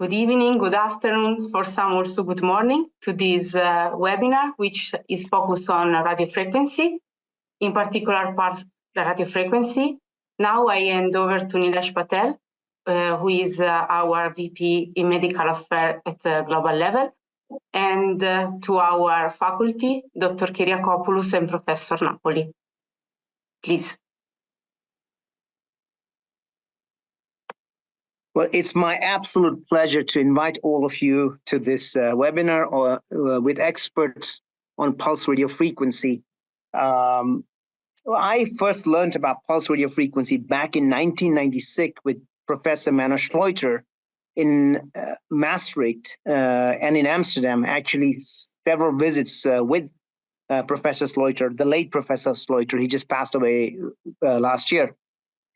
Good evening, good afternoon, for some also good morning to this webinar, which is focused on radio frequency, in particular parts the radio frequency. Now I hand over to Nilesh Patel, who is our VP in Medical Affairs at the global level, and to our faculty, Dr. Kyriakopoulos and Professor Napoli. Please. Well, it's my absolute pleasure to invite all of you to this webinar with experts on pulse radio frequency. I first learned about pulse radio frequency back in 1996 with Professor Manos Schleuter in Maastricht and in Amsterdam, actually several visits with Professor Schleuter, the late Professor Schleuter. He just passed away last year.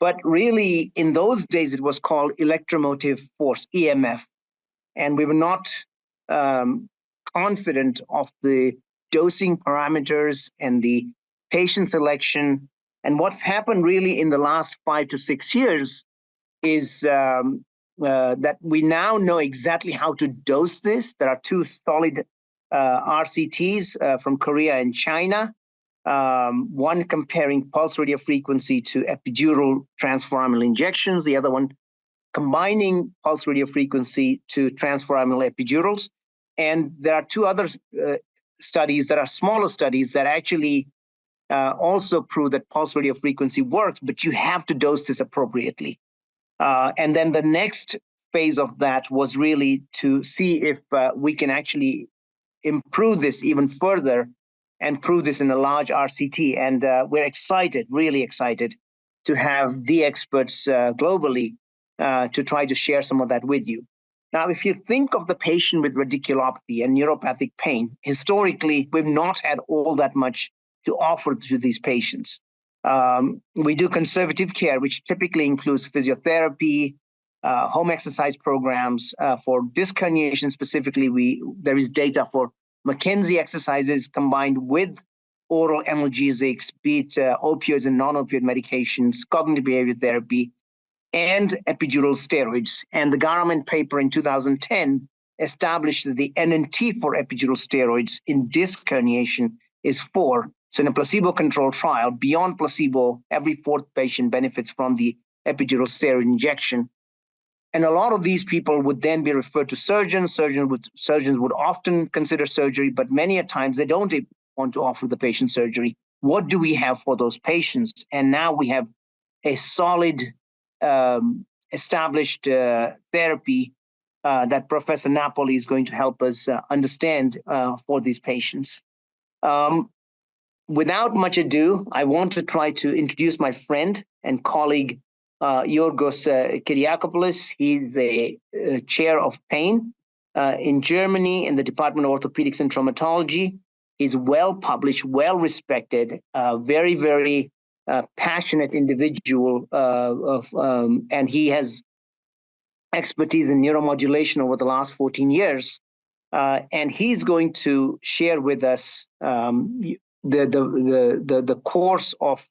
But really, in those days, it was called electromotive force, EMF. And we were not confident of the dosing parameters and the patient selection. And what's happened really in the last 5 to 6 years is that we now know exactly how to dose this. There are two solid RCTs from Korea and China. One comparing pulse radio frequency to epidural transforaminal injections, the other one combining pulse radio frequency to transforaminal epidurals. And there are two other studies that are smaller studies that actually also prove that pulse radio frequency works, but you have to dose this appropriately. And then the next phase of that was really to see if we can actually improve this even further and prove this in a large RCT. And we're excited, really excited, to have the experts globally to try to share some of that with you. Now, if you think of the patient with radiculopathy and neuropathic pain, historically, we've not had all that much to offer to these patients. We do conservative care, which typically includes physiotherapy, home exercise programs. For disc herniation specifically, there is data for McKenzie exercises combined with oral analgesics, be it opioids and non-opioid medications, cognitive behavior therapy, and epidural steroids. And the Garament paper in 2010 established that the NNT for epidural steroids in disc herniation is 4. So in a placebo-controlled trial, beyond placebo, every 4th patient benefits from the epidural steroid injection. And a lot of these people would then be referred to surgeons. Surgeons would often consider surgery, but many a times they don't want to offer the patient surgery. What do we have for those patients? And now we have a solid, established therapy that Professor Napoli is going to help us understand for these patients. Without much ado, I want to try to introduce my friend and colleague, Yorgos Kyriakopoulos. He's a chair of pain in Germany in the Department of Orthopedics and Traumatology. He's well published, well respected, very, very passionate individual, and he has expertise in neuromodulation over the last 14 years. And he's going to share with us the course of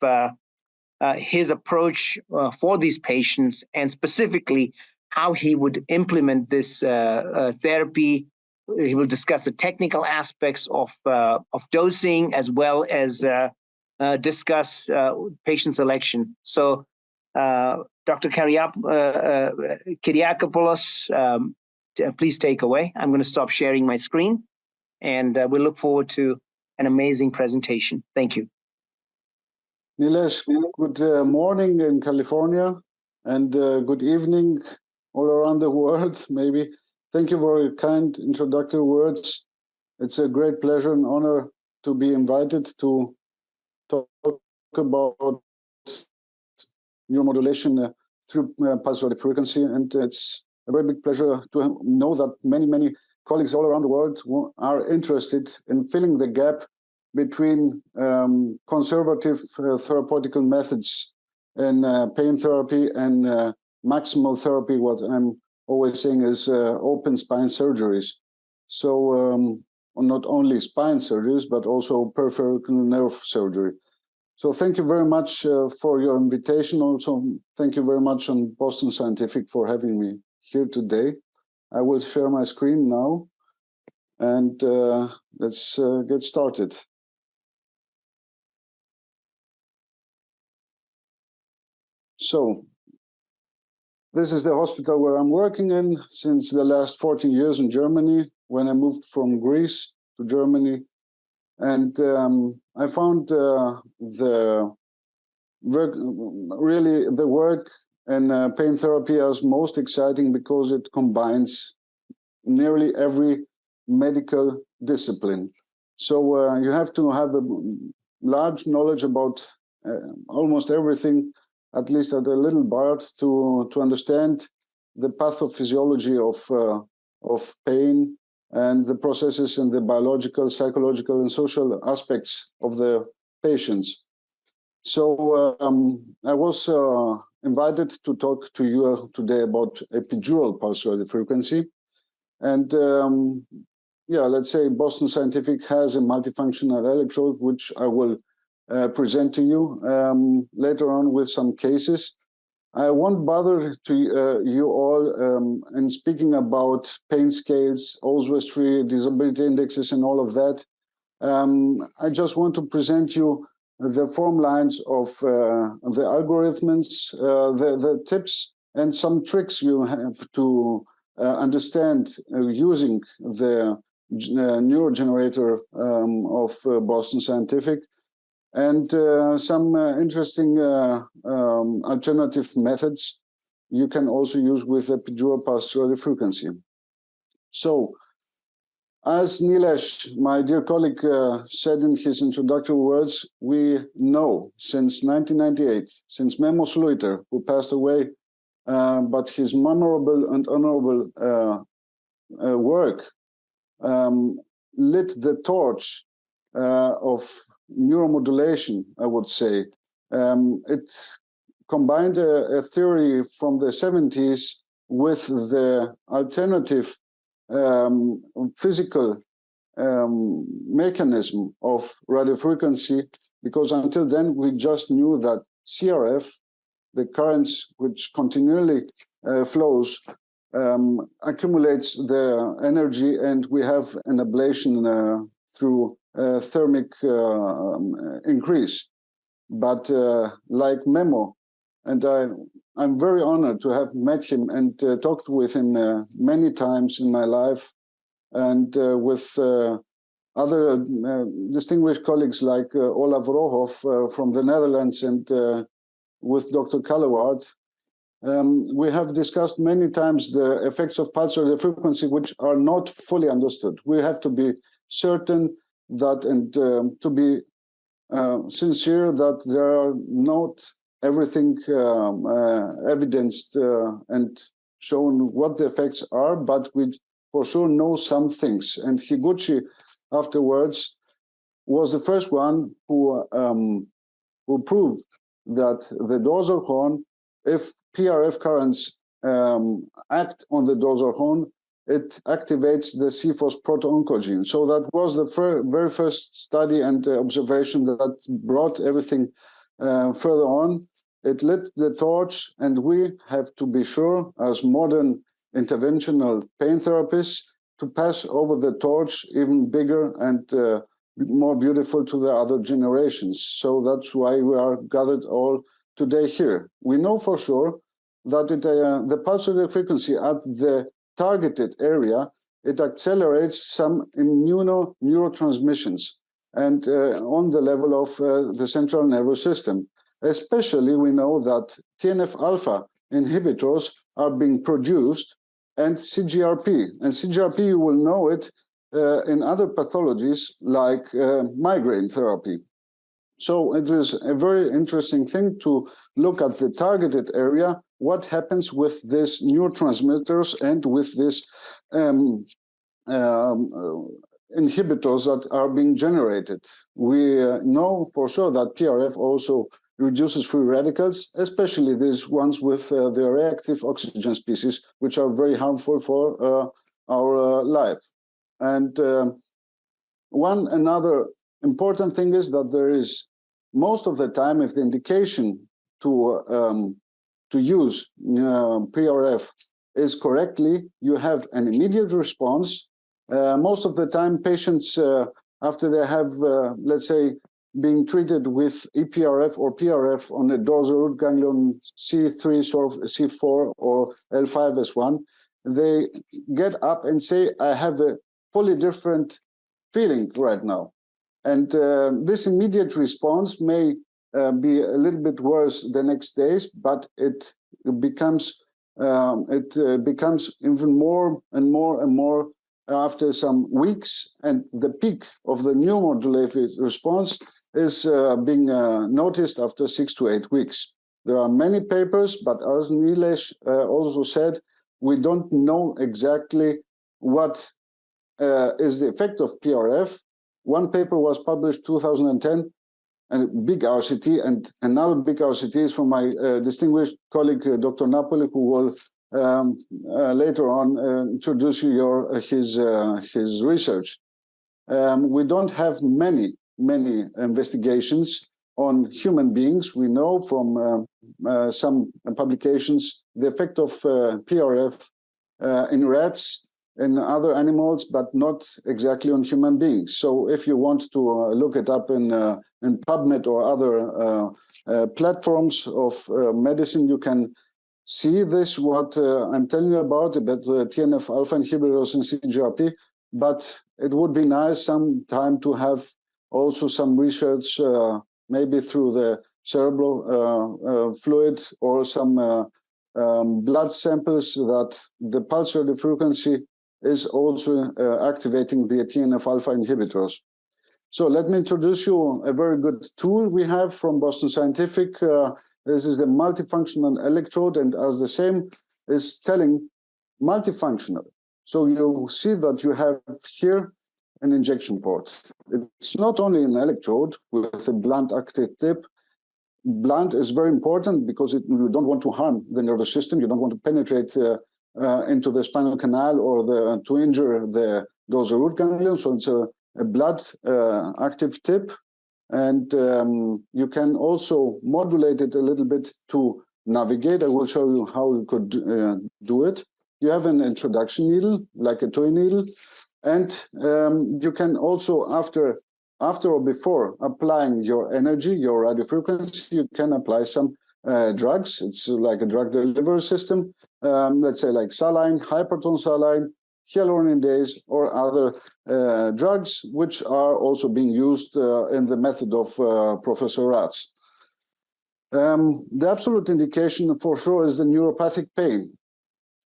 his approach for these patients, and specifically how he would implement this therapy. He will discuss the technical aspects of dosing, as well as discuss patient selection. So, Dr. Kyriakopoulos, please take away. I'm going to stop sharing my screen, and we look forward to an amazing presentation. Thank you. Nilesh, good morning in California, and good evening all around the world, maybe. Thank you for your kind introductory words. It's a great pleasure and honor to be invited to talk about neuromodulation through pulse radio frequency. And it's a very big pleasure to know that many, many colleagues all around the world are interested in filling the gap between conservative therapeutical methods in pain therapy and maximal therapy, what I'm always saying is open spine surgeries. So not only spine surgeries, but also peripheral nerve surgery. So thank you very much for your invitation. Also, thank you very much on Boston Scientific for having me here today. I will share my screen now, and let's get started. So, this is the hospital where I'm working in since the last 14 years in Germany, when I moved from Greece to Germany. And I found the work in pain therapy as most exciting because it combines nearly every medical discipline. So you have to have a large knowledge about almost everything, at least at a little part, to understand the pathophysiology of pain and the processes and the biological, psychological, and social aspects of the patients. So I was invited to talk to you today about epidural pulse radiofrequency. And yeah, let's say Boston Scientific has a multifunctional electrode, which I will present to you later on with some cases. I won't bother to you all in speaking about pain scales, Oswestry, disability indexes, and all of that. I just want to present you the form lines of the algorithms, the tips, and some tricks you have to understand using the neurogenerator of Boston Scientific, and some interesting alternative methods you can also use with epidural pulse radiofrequency. So, as Nilesh, my dear colleague, said in his introductory words, we know since 1998, since Memo Sluiter, who passed away, but his memorable and honorable work lit the torch of neuromodulation, I would say. It combined a theory from the 70s with the alternative physical mechanism of radiofrequency, because until then we just knew that CRF, the currents which continually flows, accumulates the energy, and we have an ablation through thermic increase. But like Memo, and I'm very honored to have met him and talked with him many times in my life, and with other distinguished colleagues like Olaf Rohoff from the Netherlands, and with Dr. Kalleward. We have discussed many times the effects of pulse radiofrequency, which are not fully understood. We have to be certain that, and to be sincere, that there are not everything evidenced and shown what the effects are, but we for sure know some things. And Higuchi afterwards was the first one who proved that the dorsal horn, if PRF currents act on the dorsal horn, it activates the C-FOS proto-oncogene. So that was the very first study and observation that brought everything further on. It lit the torch, and we have to be sure, as modern interventional pain therapists, to pass over the torch even bigger and more beautiful to the other generations. So that's why we are gathered all today here. We know for sure that the pulse radiofrequency at the targeted area, it accelerates some neurotransmissions, and on the level of the central nervous system. Especially, we know that TNF-alpha inhibitors are being produced, and CGRP. And CGRP, you will know it in other pathologies like migraine therapy. So it is a very interesting thing to look at the targeted area, what happens with these neurotransmitters and with these inhibitors that are being generated. We know for sure that PRF also reduces free radicals, especially these ones with the reactive oxygen species, which are very harmful for our life. And another important thing is that there is, most of the time, if the indication to use PRF is correctly, you have an immediate response. Most of the time, patients, after they have, let's say, being treated with EPRF or PRF on the dorsal root ganglion C3 or C4 or L5S1, they get up and say, I have a fully different feeling right now. And this immediate response may be a little bit worse the next days, but it becomes even more and more and more after some weeks, and the peak of the neuromodulated response is being noticed after 6 to 8 weeks. There are many papers, but as Nilesh also said, we don't know exactly what is the effect of PRF. One paper was published 2010, and big RCT, and another big RCT is from my distinguished colleague, Dr. Napoli, who will later on introduce you his research. We don't have many investigations on human beings. We know from some publications the effect of PRF in rats and other animals, but not exactly on human beings. So if you want to look it up in PubMed or other platforms of medicine, you can see this, what I'm telling you about TNF alpha inhibitors and CGRP, but it would be nice sometime to have also some research, maybe through the cerebral fluid or some blood samples, that the pulse radiofrequency is also activating the TNF alpha inhibitors. So let me introduce you a very good tool we have from Boston Scientific. This is the multifunctional electrode, and as the same is telling, multifunctional. So you see that you have here an injection port. It's not only an electrode with a blunt active tip. Blunt is very important because you don't want to harm the nervous system. You don't want to penetrate into the spinal canal or to injure the dorsal root ganglion. So it's a blood active tip. And you can also modulate it a little bit to navigate. I will show you how you could do it. You have an introduction needle, like a toy needle. And you can also, after or before applying your energy, your radiofrequency, you can apply some drugs. It's like a drug delivery system, let's say like saline, hypertone saline, hyaluronidase, or other drugs, which are also being used in the method of Professor Ratz. The absolute indication for sure is the neuropathic pain.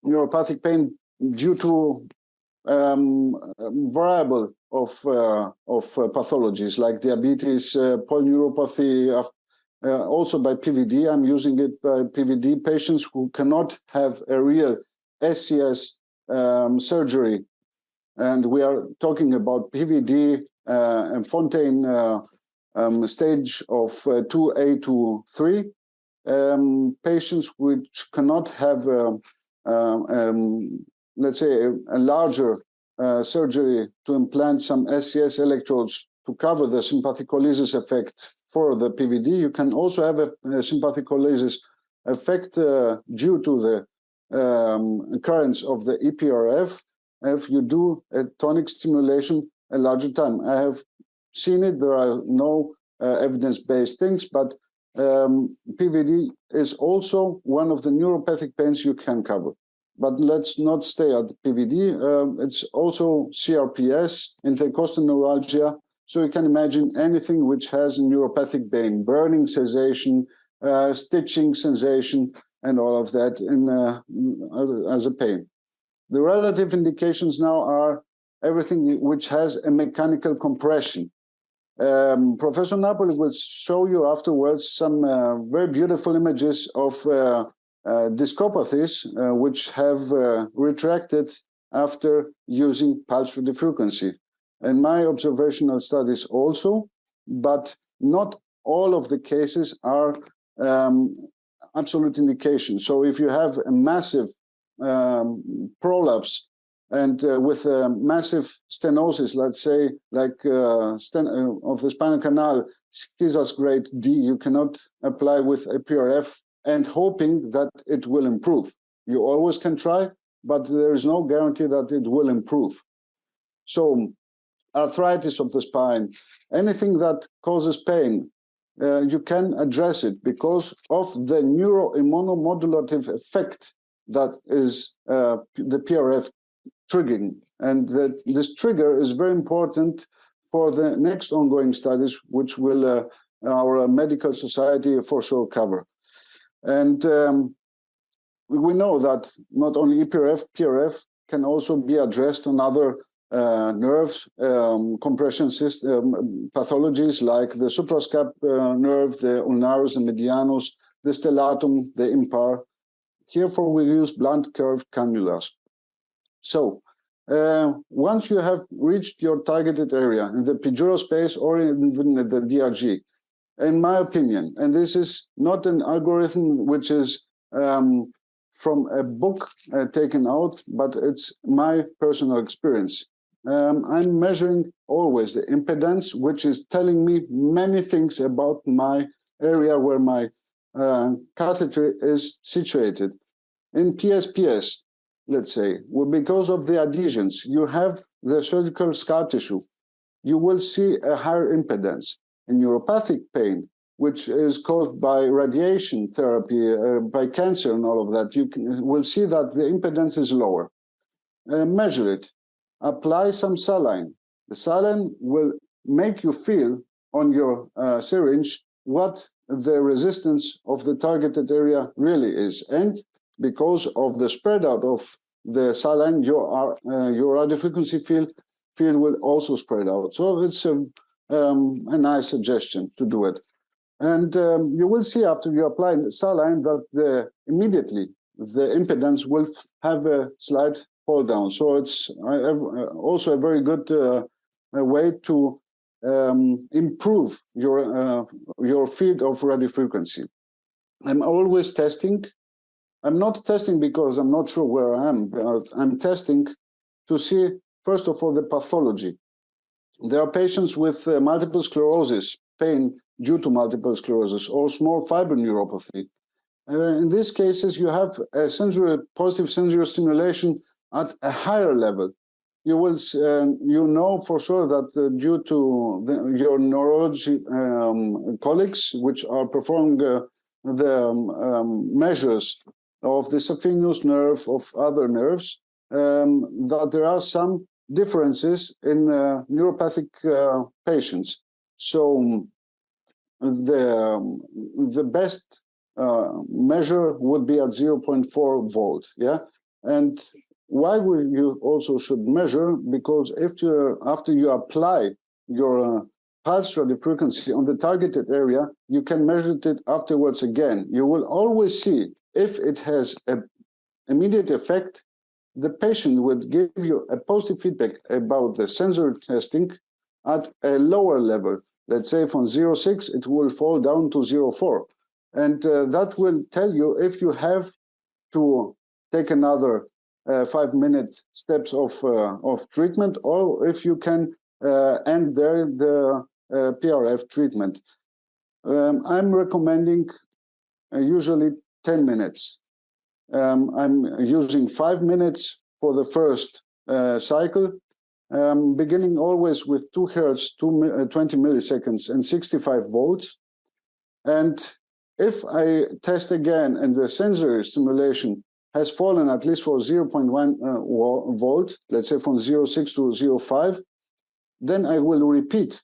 Neuropathic pain due to variable of pathologies like diabetes, polyneuropathy, also by PVD. I'm using it by PVD patients who cannot have a real SCS surgery. And we are talking about PVD and Fontaine stage of 2A to 3. Patients which cannot have let's say, a larger surgery to implant some SCS electrodes to cover the sympathicolysis effect for the PVD. You can also have a sympathicolysis effect due to the occurrence of the EPRF if you do a tonic stimulation a larger time. I have seen it. There are no evidence-based things, but PVD is also one of the neuropathic pains you can cover. But let's not stay at PVD. It's also CRPS, intercostal neuralgia. So you can imagine anything which has a neuropathic pain, burning sensation, stitching sensation, and all of that as a pain. The relative indications now are everything which has a mechanical compression. Professor Napoli will show you afterwards some very beautiful images of discopathies which have retracted after using pulse radiofrequency. In my observational studies also, but not all of the cases are absolute indications. So if you have a massive prolapse and with a massive stenosis, let's say like of the spinal canal, Schizas grade D, you cannot apply with a PRF and hoping that it will improve. You always can try, but there is no guarantee that it will improve. So arthritis of the spine, anything that causes pain, you can address it because of the neuroimmunomodulative effect that is the PRF triggering. And that this trigger is very important for the next ongoing studies, which will our medical society for sure cover. And we know that not only EPRF, PRF can also be addressed on other nerves, compression system pathologies like the suprascap nerve, the ulnarus and medianus, the stellatum, the impar. Herefore, we use blunt curved cannulas. So once you have reached your targeted area in the epidural space or even the DRG, in my opinion, and this is not an algorithm which is from a book taken out, but it's my personal experience. I'm measuring always the impedance, which is telling me many things about my area where my catheter is situated. In PSPS, let's say, well, because of the adhesions, you have the surgical scar tissue, you will see a higher impedance. In neuropathic pain, which is caused by radiation therapy, by cancer and all of that, you will see that the impedance is lower. Measure it. Apply some saline. The saline will make you feel on your syringe what the resistance of the targeted area really is. And because of the spread out of the saline, your radiofrequency field will also spread out. So it's a nice suggestion to do it. And you will see after you apply the saline that immediately the impedance will have a slight fall down. So it's also a very good way to improve your field of radiofrequency. I'm always testing. I'm not testing because I'm not sure where I am, but I'm testing to see, first of all, the pathology. There are patients with multiple sclerosis, pain due to multiple sclerosis, or small fiber neuropathy. In these cases, you have a positive sensory stimulation at a higher level. You will, you know for sure that due to your neurology colleagues, which are performing the measures of the saphenous nerve, of other nerves, that there are some differences in neuropathic patients. So the best measure would be at 0.4 volt, yeah? And why you also should measure? Because after you apply your pulse radiofrequency on the targeted area, you can measure it afterwards again. You will always see if it has an immediate effect. The patient would give you a positive feedback about the sensory testing at a lower level. Let's say from 0.6, it will fall down to 0.4. And that will tell you if you have to take another 5-minute steps of treatment, or if you can end there the PRF treatment. I'm recommending usually 10 minutes. I'm using 5 minutes for the first cycle, beginning always with 2 hertz, 20 milliseconds, and 65 volts. And if I test again and the sensory stimulation has fallen at least for 0.1 volt, let's say from 0.6 to 0.5, then I will repeat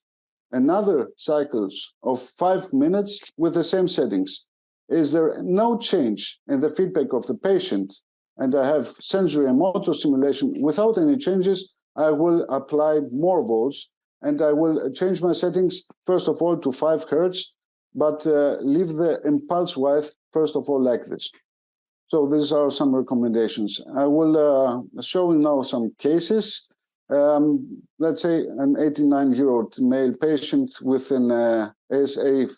another cycles of 5 minutes with the same settings. Is there no change in the feedback of the patient, and I have sensory and motor stimulation without any changes, I will apply more volts, and I will change my settings, first of all, to 5 hertz, but leave the impulse width, first of all, like this. So these are some recommendations. I will show you now some cases. Let's say an 89-year-old male patient with an ASA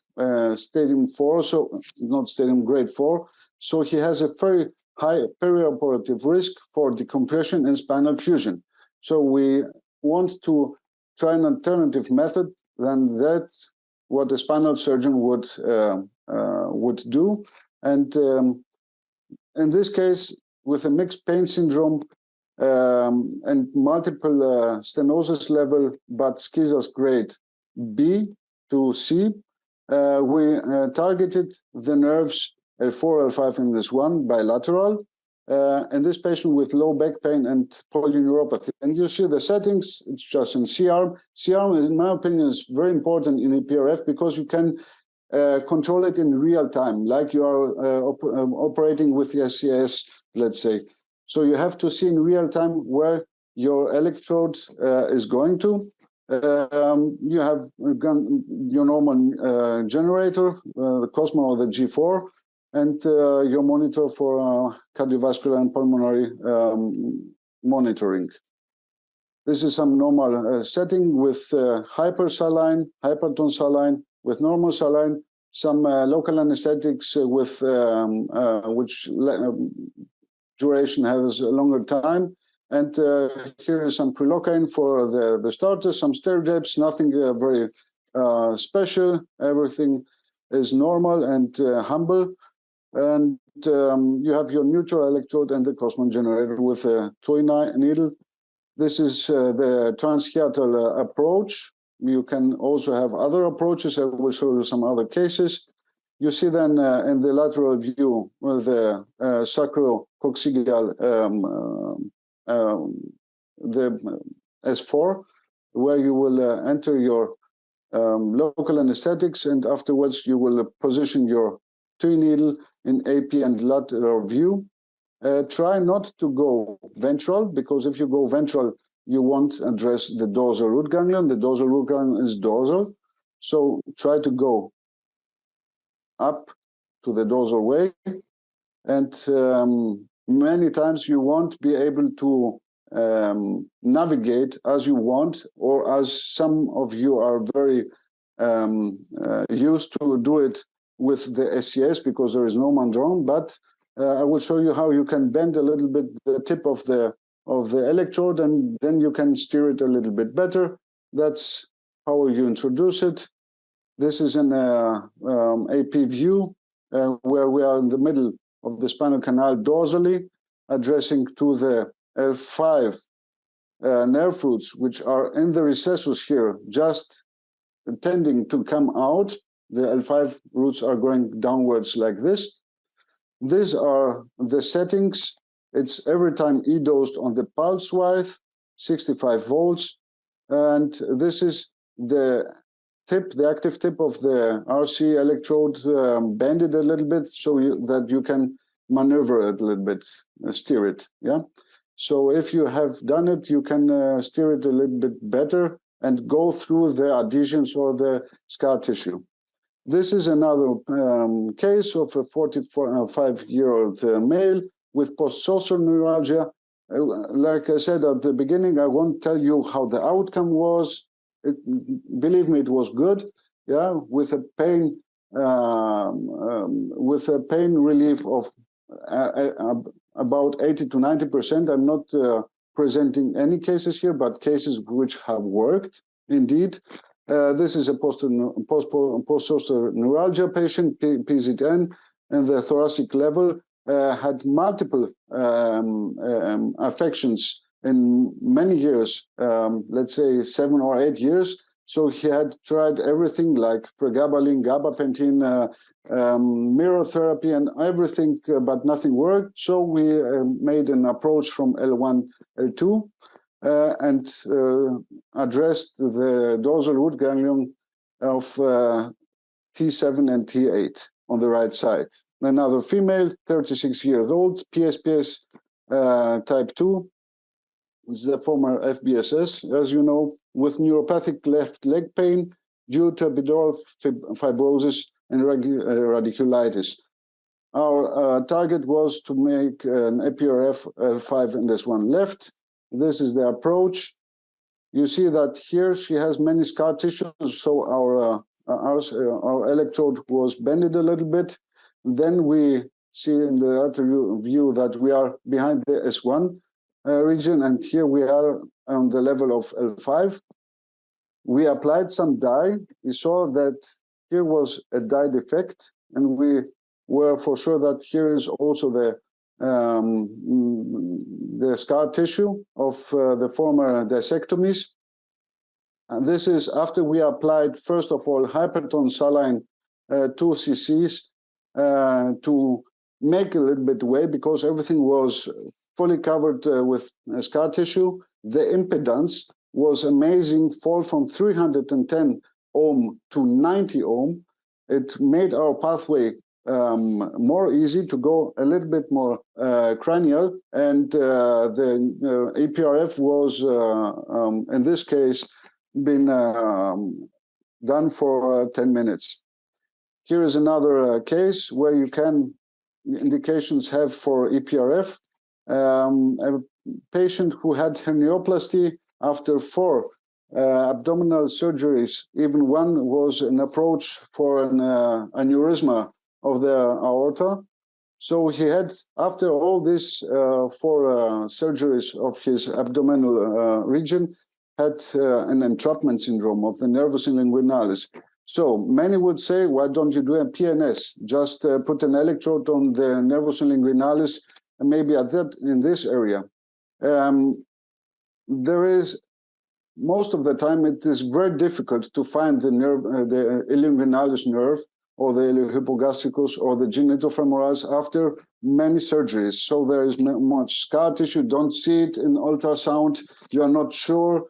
stadium 4, so not stadium grade 4. So he has a very high perioperative risk for decompression and spinal fusion. So we want to try an alternative method than that what a spinal surgeon would do. And in this case, with a mixed pain syndrome and multiple stenosis level, but schizus grade B to C. We targeted the nerves L4, L5, and L1 bilateral. And this patient with low back pain and polyneuropathy. And you see the settings, it's just in C-arm. C-arm, in my opinion, is very important in a PRF because you can control it in real time, like you are operating with the SCS, let's say. So you have to see in real time where your electrode is going to. You have your normal generator, the Cosmo or the G4, and your monitor for cardiovascular and pulmonary monitoring. This is some normal setting with hypersaline, hypertone saline, with normal saline, some local anesthetics with which duration has a longer time. And here is some prelocaine for the starter, some steroids, nothing very special. Everything is normal and humble. And you have your neutral electrode and the Cosmo generator with a toy needle. This is the transhiatal approach. You can also have other approaches. I will show you some other cases. You see then in the lateral view with the sacrococcygeal the S4, where you will enter your local anesthetics, and afterwards you will position your toy needle in AP and lateral view. Try not to go ventral, because if you go ventral, you won't address the dorsal root ganglion. The dorsal root ganglion is dorsal. So try to go up to the dorsal way. And many times you won't be able to navigate as you want, or as some of you are very used to do it with the SCS, because there is no mandron. But I will show you how you can bend a little bit the tip of the electrode, and then you can steer it a little bit better. That's how you introduce it. This is an AP view where we are in the middle of the spinal canal dorsally, addressing to the L5 nerve roots, which are in the recessus here, just tending to come out. The L5 roots are going downwards like this. These are the settings. It's every time E-dosed on the pulse width, 65 volts. And this is the tip, the active tip of the RC electrode, bended a little bit so that you can maneuver it a little bit, steer it, yeah? So if you have done it, you can steer it a little bit better and go through the adhesions or the scar tissue. This is another case of a 45-year-old male with post-social neuralgia. Like I said at the beginning, I won't tell you how the outcome was. Believe me, it was good. Yeah, with a pain relief of about 80 to 90%. I'm not presenting any cases here, but cases which have worked indeed. This is a post-social neuralgia patient, PZN, and the thoracic level had multiple affections in many years, let's say 7 or 8 years. So he had tried everything like pregabalin, gabapentin, mirror therapy, and everything, but nothing worked. So we made an approach from L1, L2, and addressed the dorsal root ganglion of T7 and T8 on the right side. Another female, 36 years old, PSPS type 2, the former FBSS, as you know, with neuropathic left leg pain due to epidural fibrosis and radiculitis. Our target was to make an PRF L5 and S1 left. This is the approach. You see that here she has many scar tissues, so our electrode was bended a little bit. Then we see in the other view that we are behind the S1 region, and here we are on the level of L5. We applied some dye. We saw that here was a dye defect, and we were for sure that here is also the the scar tissue of the former discectomies. And this is after we applied, first of all, hypertone saline 2 cc's to make a little bit way, because everything was fully covered with scar tissue. The impedance was amazing, fall from 310 ohm to 90 ohm. It made our pathway more easy to go a little bit more cranial, and the EPRF was, in this case, been done for 10 minutes. Here is another case where you can indications have for EPRF. A patient who had hernioplasty after 4 abdominal surgeries, even one was an approach for an aneurysma of the aorta. So he had, after all these 4 surgeries of his abdominal region, had an entrapment syndrome of the nervus inguinalis. So many would say, why don't you do a PNS? Just put an electrode on the nervus inguinalis, and maybe at that in this area. There is, most of the time, it is very difficult to find the nerve, the ilioinguinalis nerve, or the iliohypogastricus, or the genitofemoralis after many surgeries. So there is much scar tissue. Don't see it in ultrasound. You are not sure.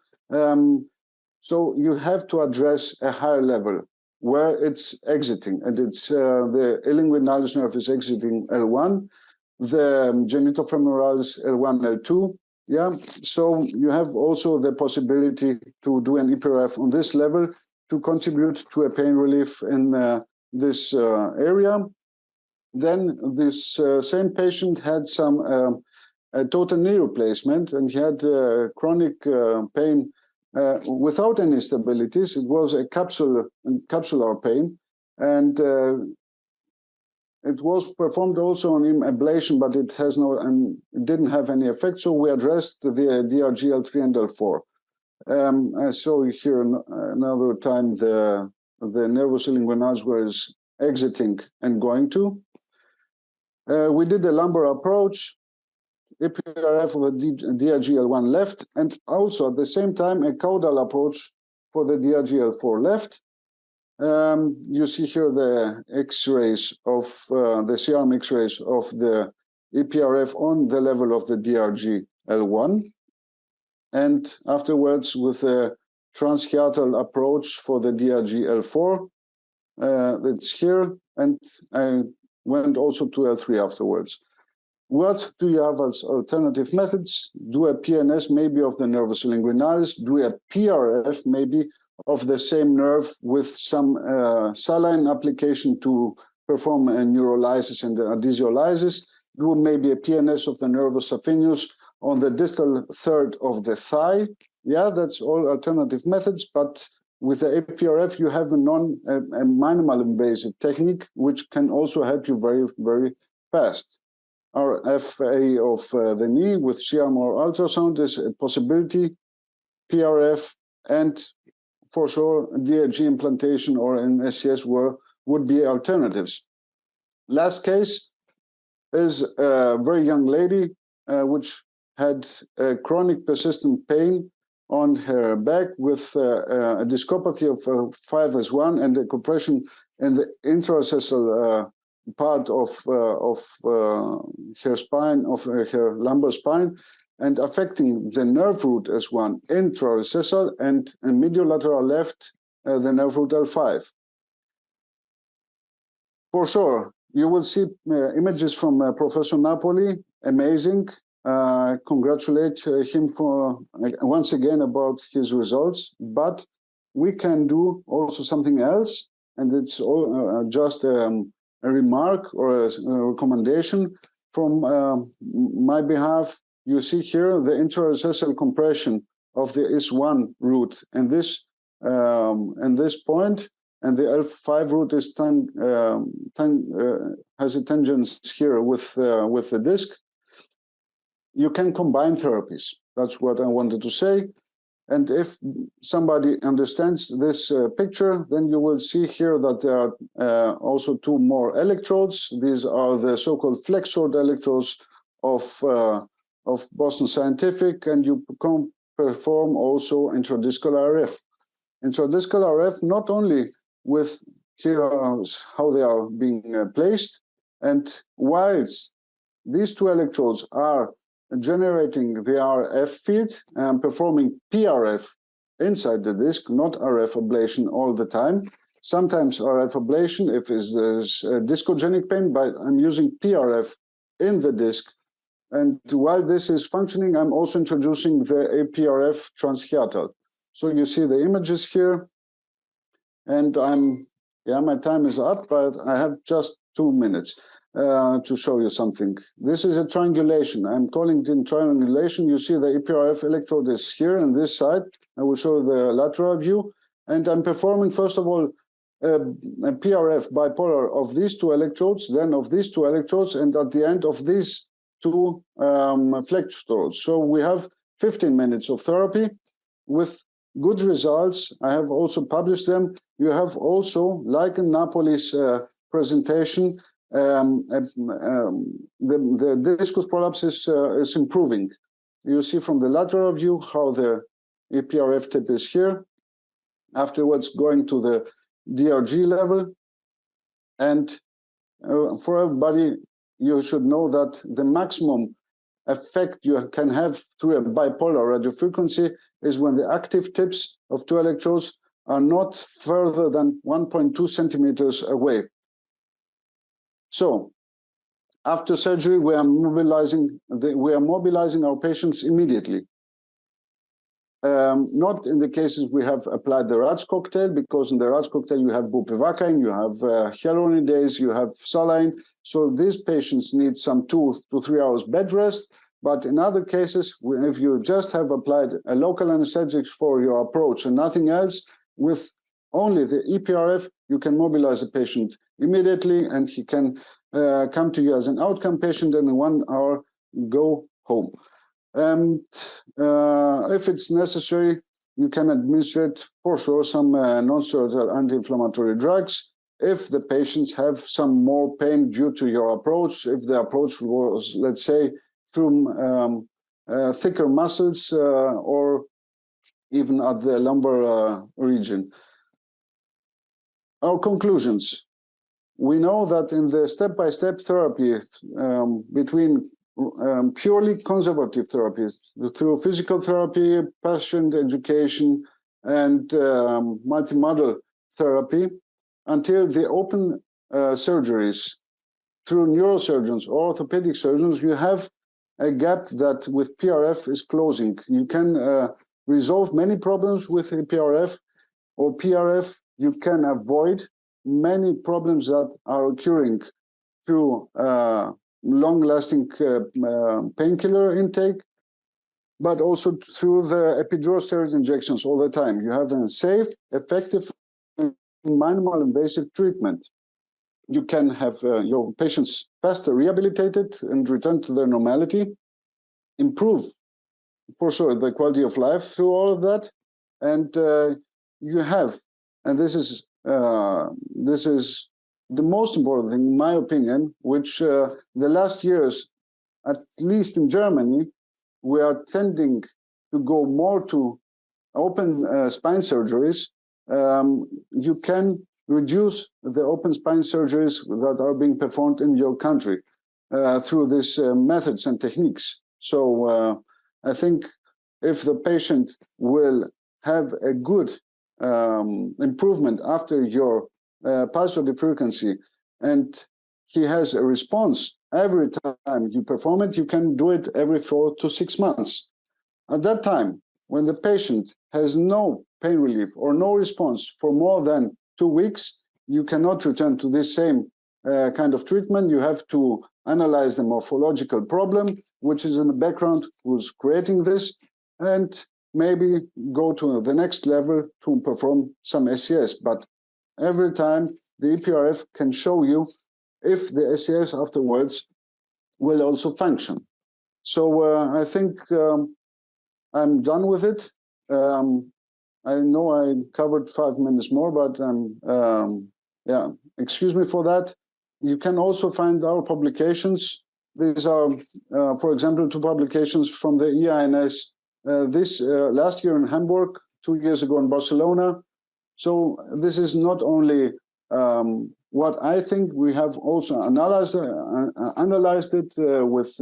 So you have to address a higher level where it's exiting, and it's the ilioinguinalis nerve is exiting L1, the genitofemoralis L1, L2. Yeah, so you have also the possibility to do an EPRF on this level to contribute to a pain relief in this area. Then this same patient had some a total knee replacement, and he had chronic pain without any stabilities. It was a capsular pain, and it was performed also on ablation, but it has no, and it didn't have any effect. So we addressed the DRG L3 and L4. I saw here another time the nervus inguinalis was exiting and going to. We did a lumbar approach, EPRF for the DRG-L1 left, and also at the same time a caudal approach for the DRG-L4 left. You see here the X-rays of the C-arm X-rays of the EPRF on the level of the DRG-L1, and afterwards with a transhiatal approach for the DRG-L4. That's here, and I went also to L3 afterwards. What do you have as alternative methods? Do a PNS maybe of the nervus inguinalis, do a PRF maybe of the same nerve with some saline application to perform a neurolysis and adhesiolysis, do maybe a PNS of the nervus saphenous on the distal third of the thigh. Yeah, that's all alternative methods, but with the APRF, you have a minimal invasive technique, which can also help you very, very fast. Our FA of the knee with C-arm or ultrasound is a possibility, PRF, and for sure, DRG implantation or an SCS would be alternatives. Last case is a very young lady which had chronic persistent pain on her back with a discopathy of 5S1 and a compression in the intracessal part of her spine, of her lumbar spine, and affecting the nerve root S1 intracessal and in mediolateral left, the nerve root L5. For sure, you will see images from Professor Napoli, amazing. Congratulate him for once again about his results, but we can do also something else, and it's all just a remark or a recommendation from my behalf. You see here the intracessal compression of the S1 root, and this point, and the L5 root is has a tangent here with the disc. You can combine therapies. That's what I wanted to say. And if somebody understands this picture, then you will see here that there are also two more electrodes. These are the so-called flexored electrodes of Boston Scientific, and you can perform also intradiscal RF. Intradiscal RF not only with here how they are being placed, and whilst these two electrodes are generating the RF field and performing PRF inside the disc, not RF ablation all the time. Sometimes RF ablation if there's discogenic pain, but I'm using PRF in the disc. And while this is functioning, I'm also introducing the PRF transhiatal. So you see the images here, and my time is up, but I have just 2 minutes to show you something. This is a triangulation. I'm calling it in triangulation. You see the EPRF electrode is here on this side. I will show the lateral view. And I'm performing, first of all, a PRF bipolar of these two electrodes, then of these two electrodes, and at the end of these two flexodes. So we have 15 minutes of therapy with good results. I have also published them. You have also, like in Napoli's presentation, the discus prolapse is improving. You see from the lateral view how the EPRF tip is here. Afterwards, going to the DRG level. And for everybody, you should know that the maximum effect you can have through a bipolar radiofrequency is when the active tips of two electrodes are not further than 1.2 centimeters away. So after surgery, we are mobilizing our patients immediately. Not in the cases we have applied the RATS cocktail, because in the RATS cocktail you have bupivacaine, you have hyaluronidase, you have saline. So these patients need some 2 to 3 hours bed rest. But in other cases, if you just have applied a local anesthetics for your approach and nothing else, with only the EPRF, you can mobilize a patient immediately, and he can come to you as an outcome patient and in 1 hour go home. And if it's necessary, you can administer for sure some non-steroidal anti-inflammatory drugs. If the patients have some more pain due to your approach, if the approach was, let's say, through thicker muscles or even at the lumbar region. Our conclusions. We know that in the step-by-step therapy between purely conservative therapies, through physical therapy, patient education, and multimodal therapy, until the open surgeries through neurosurgeons or orthopedic surgeons, you have a gap that with PRF is closing. You can resolve many problems with PRF or PRF. You can avoid many problems that are occurring through long-lasting painkiller intake, but also through the epidural steroid injections all the time. You have a safe, effective, minimal invasive treatment. You can have your patients faster rehabilitated and return to their normality, improve, for sure, the quality of life through all of that. And you have, and this is the most important thing, in my opinion, which the last years, at least in Germany, we are tending to go more to open spine surgeries. You can reduce the open spine surgeries that are being performed in your country through these methods and techniques. So I think if the patient will have a good improvement after your pulse radiofrequency, and he has a response every time you perform it, you can do it every 4 to 6 months. At that time, when the patient has no pain relief or no response for more than 2 weeks, you cannot return to this same kind of treatment. You have to analyze the morphological problem, which is in the background, who's creating this, and maybe go to the next level to perform some SCS. But every time the EPRF can show you if the SCS afterwards will also function. So I think I'm done with it. I know I covered 5 minutes more, but yeah, excuse me for that. You can also find our publications. These are, for example, 2 publications from the EINS this last year in Hamburg, 2 years ago in Barcelona. So this is not only what I think. We have also analyzed it with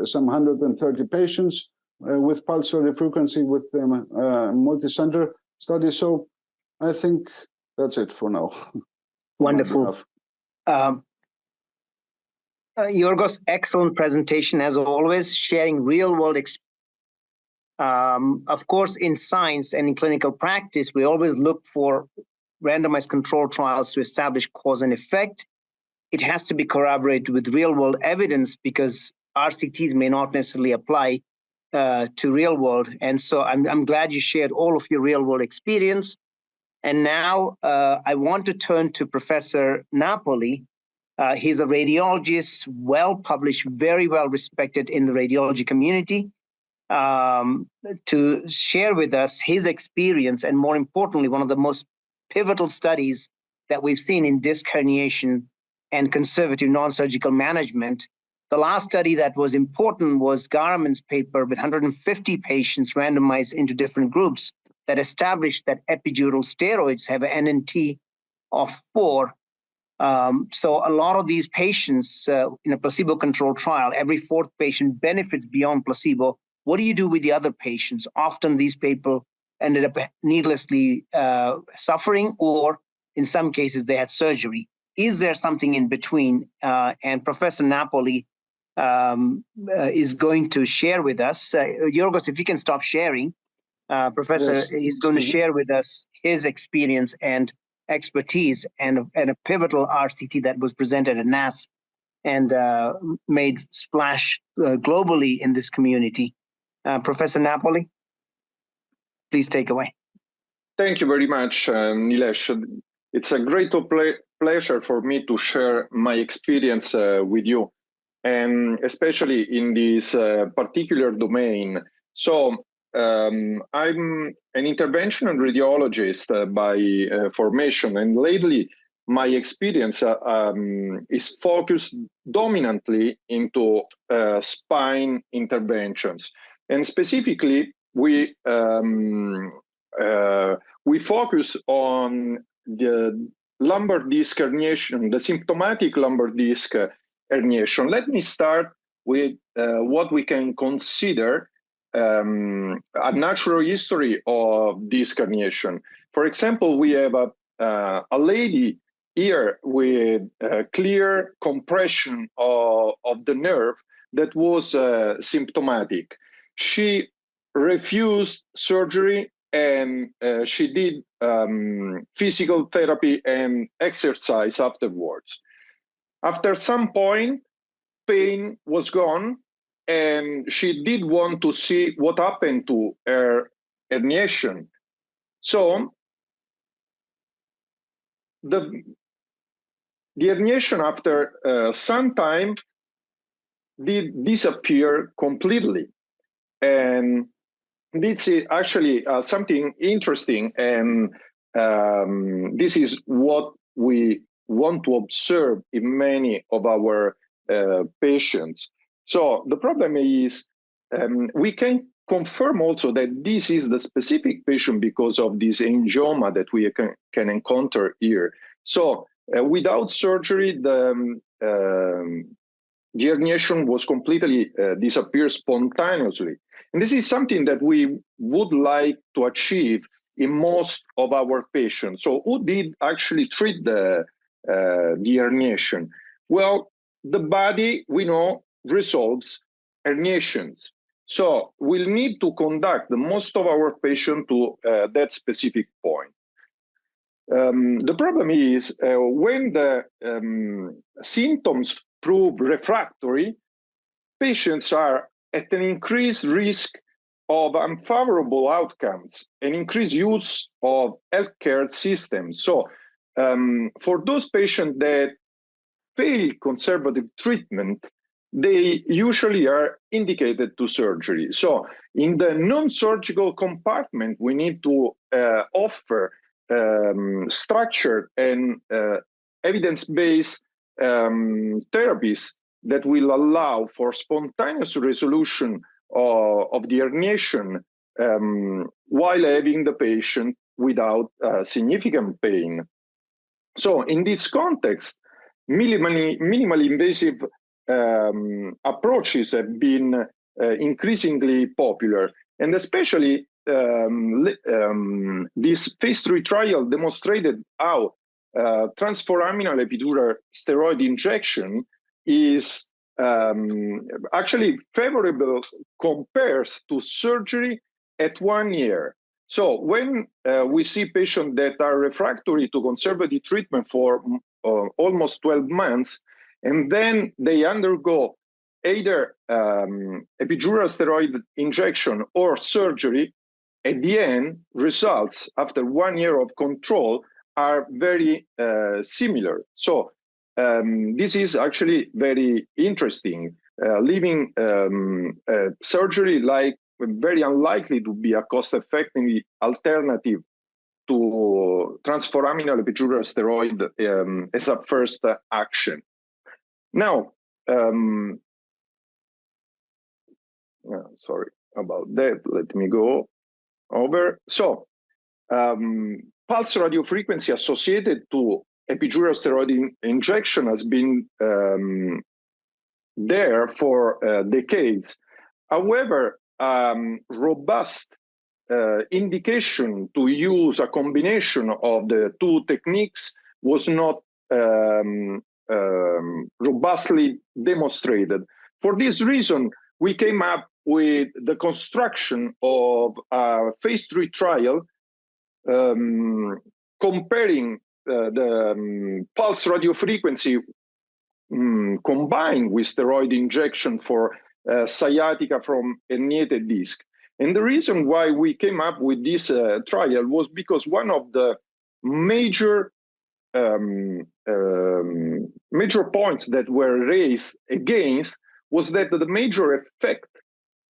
some 130 patients with pulse radiofrequency with multi-center study. So I think that's it for now. Wonderful. Yorgos, excellent presentation as always, sharing real-world experience. Of course, in science and in clinical practice, we always look for randomized control trials to establish cause and effect. It has to be corroborated with real-world evidence because RCTs may not necessarily apply to real world. And so I'm glad you shared all of your real-world experience. And now I want to turn to Professor Napoli. He's a radiologist, well-published, very well-respected in the radiology community, to share with us his experience and, more importantly, one of the most pivotal studies that we've seen in disc herniation and conservative non-surgical management. The last study that was important was Garman's paper with 150 patients randomized into different groups that established that epidural steroids have an NNT of 4. So a lot of these patients in a placebo-controlled trial, every 4th patient benefits beyond placebo. What do you do with the other patients? Often these people ended up needlessly suffering, or in some cases they had surgery. Is there something in between? And Professor Napoli is going to share with us. Yorgos, if you can stop sharing. Professor is going to share with us his experience and expertise and a pivotal RCT that was presented at NAS and made splash globally in this community. Professor Napoli, please take away. Thank you very much, Nilesh. It's a great pleasure for me to share my experience with you, and especially in this particular domain. So I'm an interventional radiologist by formation, and lately my experience is focused dominantly into spine interventions, and specifically we focus on the lumbar disc herniation, the symptomatic lumbar disc herniation. Let me start with what we can consider a natural history of disc herniation. For example, we have a lady here with clear compression of the nerve that was symptomatic. She refused surgery and she did physical therapy and exercise afterwards. After some point, pain was gone, and she did want to see what happened to her herniation. So the herniation after some time did disappear completely. And this is actually something interesting, and this is what we want to observe in many of our patients. So the problem is we can confirm also that this is the specific patient because of this angioma that we can encounter here. So without surgery, the herniation was completely disappeared spontaneously. And this is something that we would like to achieve in most of our patients. So who did actually treat the herniation? Well, the body, we know, resolves herniations. So we'll need to conduct the most of our patients to that specific point. The problem is when the symptoms prove refractory, patients are at an increased risk of unfavorable outcomes and increased use of healthcare systems. So for those patients that fail conservative treatment, they usually are indicated to surgery. So in the non-surgical compartment, we need to offer structured and evidence-based therapies that will allow for spontaneous resolution of the herniation while having the patient without significant pain. So in this context, minimally invasive approaches have been increasingly popular, and especially this phase 3 trial demonstrated how transforaminal epidural steroid injection is actually favorable compares to surgery at 1 year. So when we see patients that are refractory to conservative treatment for almost 12 months, and then they undergo either epidural steroid injection or surgery, at the end, results after 1 year of control are very similar. So this is actually very interesting, leaving surgery like very unlikely to be a cost-effective alternative to transforaminal epidural steroid as a first action. Now, sorry about that. Let me go over. So, pulse radiofrequency associated to epidural steroid injection has been there for decades. However, robust indication to use a combination of the two techniques was not robustly demonstrated. For this reason, we came up with the construction of a phase 3 trial comparing the pulse radiofrequency combined with steroid injection for sciatica from herniated disc. And the reason why we came up with this trial was because one of the major points that were raised against was that the major effect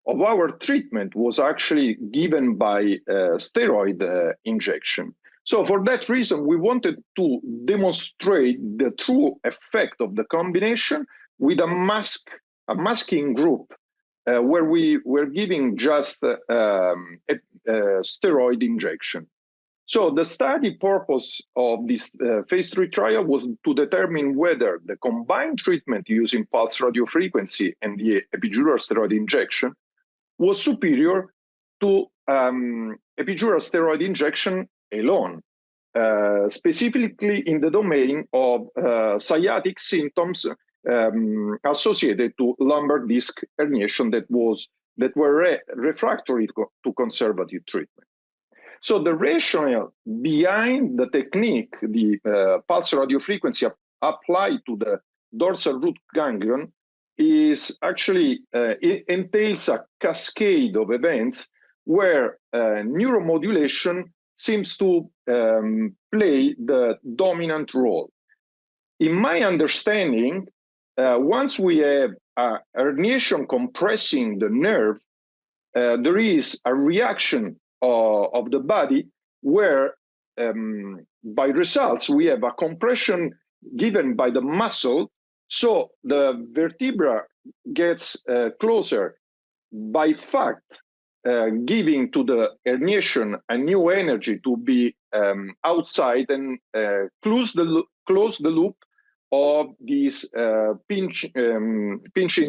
of our treatment was actually given by steroid injection. So for that reason, we wanted to demonstrate the true effect of the combination with a masking group where we were giving just steroid injection. So the study purpose of this phase 3 trial was to determine whether the combined treatment using pulse radiofrequency and the epidural steroid injection was superior to epidural steroid injection alone, specifically in the domain of sciatic symptoms associated to lumbar disc herniation that were refractory to conservative treatment. So the rationale behind the technique, the pulse radiofrequency applied to the dorsal root ganglion, is actually it entails a cascade of events where neuromodulation seems to play the dominant role. In my understanding, once we have a herniation compressing the nerve, there is a reaction of the body where, by results, we have a compression given by the muscle, so the vertebra gets closer, by fact, giving to the herniation a new energy to be outside and close the loop of this pinching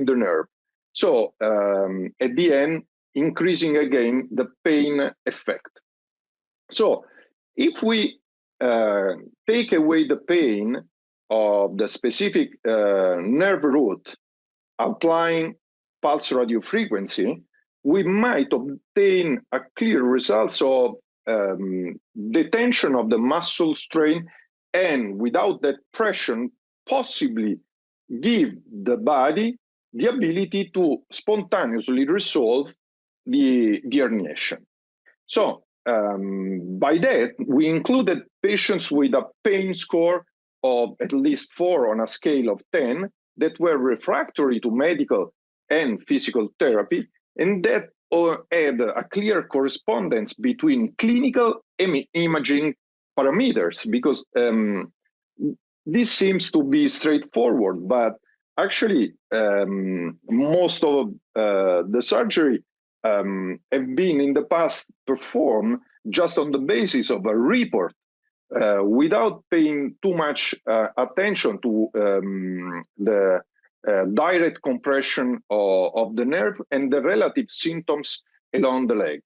the nerve. So at the end, increasing again the pain effect. So if we take away the pain of the specific nerve root, applying pulse radiofrequency, we might obtain a clear results of detention of the muscle strain, and without that pressure, possibly give the body the ability to spontaneously resolve the herniation. So by that, we included patients with a pain score of at least 4 on a scale of 10, that were refractory to medical and physical therapy, and that had a clear correspondence between clinical imaging parameters, because this seems to be straightforward, but actually most of the surgery have been in the past performed just on the basis of a report, without paying too much attention to the direct compression of the nerve and the relative symptoms along the leg.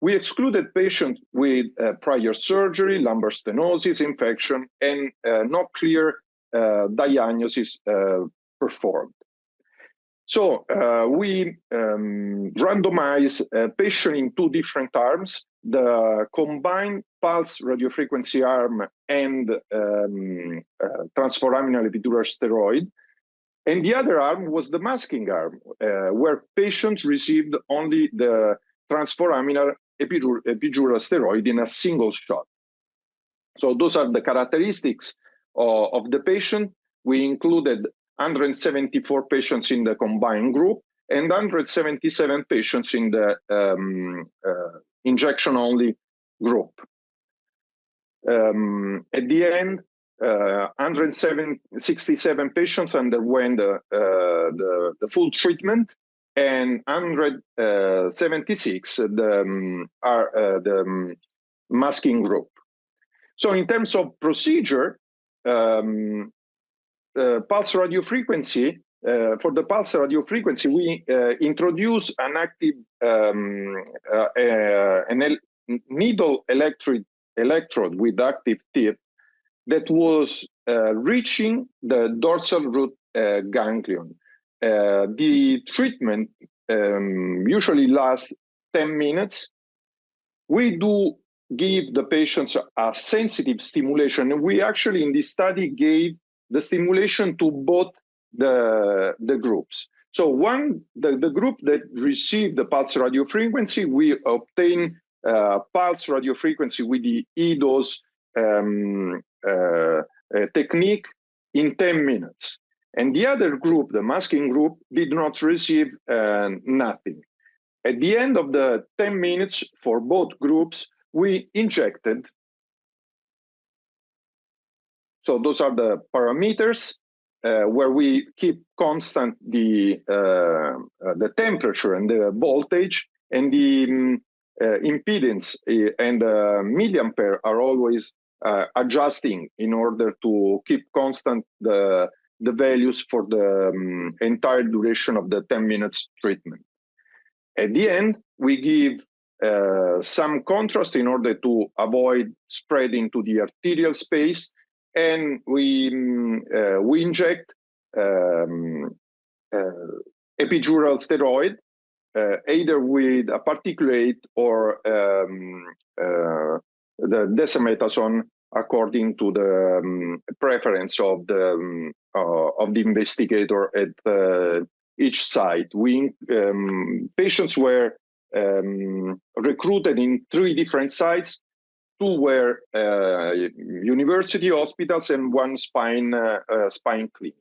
We excluded patients with prior surgery, lumbar stenosis, infection, and no clear diagnosis performed. So we randomized patients in two different arms: the combined pulse radiofrequency arm and transforaminal epidural steroid. And the other arm was the masking arm, where patients received only the transforaminal epidural steroid in a single shot. So those are the characteristics of the patient. We included 174 patients in the combined group and 177 patients in the injection-only group. At the end, 167 patients underwent the full treatment, and 176 are the masking group. So in terms of procedure, pulse radiofrequency, for the pulse radiofrequency, we introduce an active needle electrode with active tip that was reaching the dorsal root ganglion. The treatment usually lasts 10 minutes. We do give the patients a sensitive stimulation, and we actually in this study gave the stimulation to both the groups. So the group that received the pulse radiofrequency, we obtain pulse radiofrequency with the E-dose technique in 10 minutes. And the other group, the masking group, did not receive nothing. At the end of the 10 minutes for both groups, we injected. So those are the parameters where we keep constant the temperature and the voltage, and the impedance and the milliampere are always adjusting in order to keep constant the values for the entire duration of the 10 minutes treatment. At the end, we give some contrast in order to avoid spreading to the arterial space, and we inject epidural steroid, either with a particulate or the dexamethasone, according to the preference of the investigator at each site. Patients were recruited in 3 different sites. 2 were university hospitals and 1 spine clinic.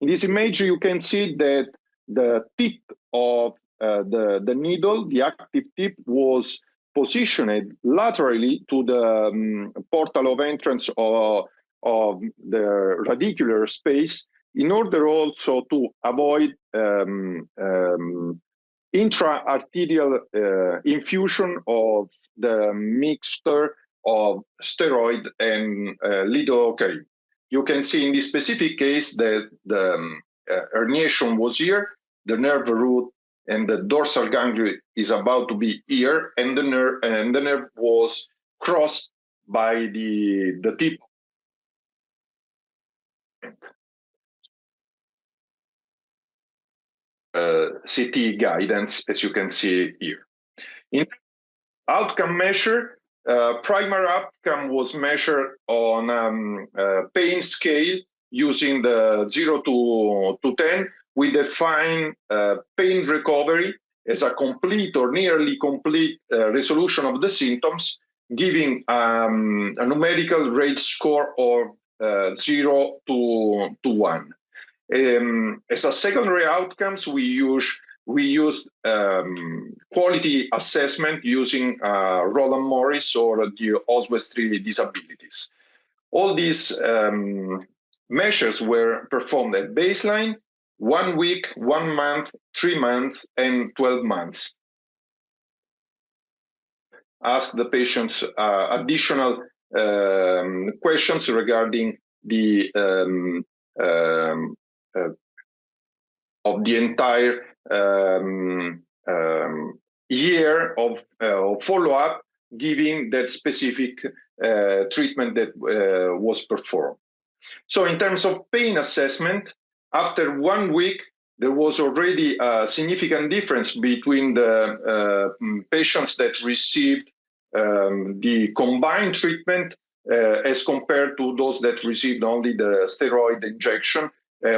In this image, you can see that the tip of the needle, the active tip, was positioned laterally to the portal of entrance of the radicular space, in order also to avoid intra-arterial infusion of the mixture of steroid and lidocaine. You can see in this specific case that the herniation was here, the nerve root and the dorsal ganglion is about to be here, and the nerve was crossed by the tip. CT guidance, as you can see here. In outcome measure, primary outcome was measured on pain scale using the 0 to 10. We define pain recovery as a complete or nearly complete resolution of the symptoms, giving a numerical rate score of 0 to 1. As a secondary outcomes, we used quality assessment using Roland Morris or the Oswestry disabilities. All these measures were performed at baseline, 1 week, 1 month, 3 months, and 12 months. Ask the patients additional questions regarding the of the entire year of follow-up, giving that specific treatment that was performed. So in terms of pain assessment, after 1 week, there was already a significant difference between the patients that received the combined treatment as compared to those that received only the steroid injection,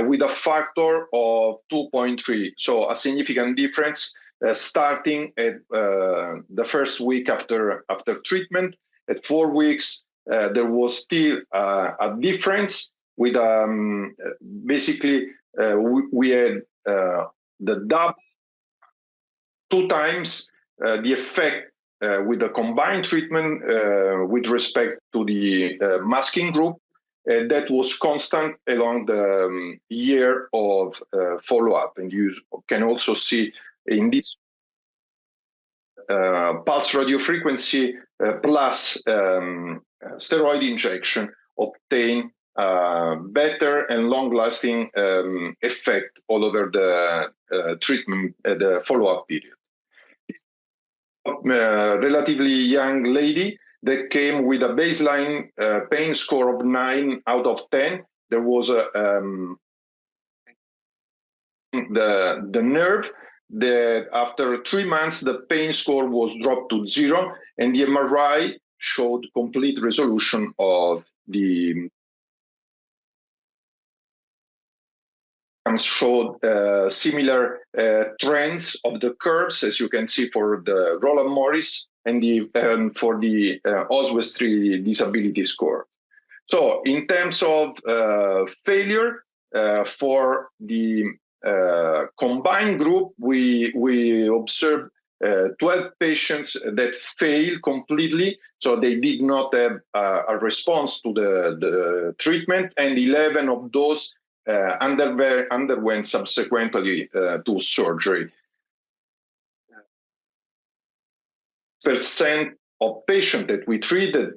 with a factor of 2.3. So a significant difference starting at the first week after treatment. At 4 weeks, there was still a difference with basically we had the double 2 times the effect with the combined treatment with respect to the masking group. That was constant along the year of follow-up. And you can also see in this pulse radiofrequency plus steroid injection obtain better and long-lasting effect all over the treatment, the follow-up period. Relatively young lady that came with a baseline pain score of 9 out of 10. There was the nerve that after 3 months, the pain score was dropped to 0, and the MRI showed complete resolution of the showed similar trends of the curves, as you can see for the Roland Morris and for the Oswestry disability score. So in terms of failure for the combined group, we observed 12 patients that failed completely, so they did not have a response to the treatment, and 11 of those underwent subsequently to surgery. % of patients that we treated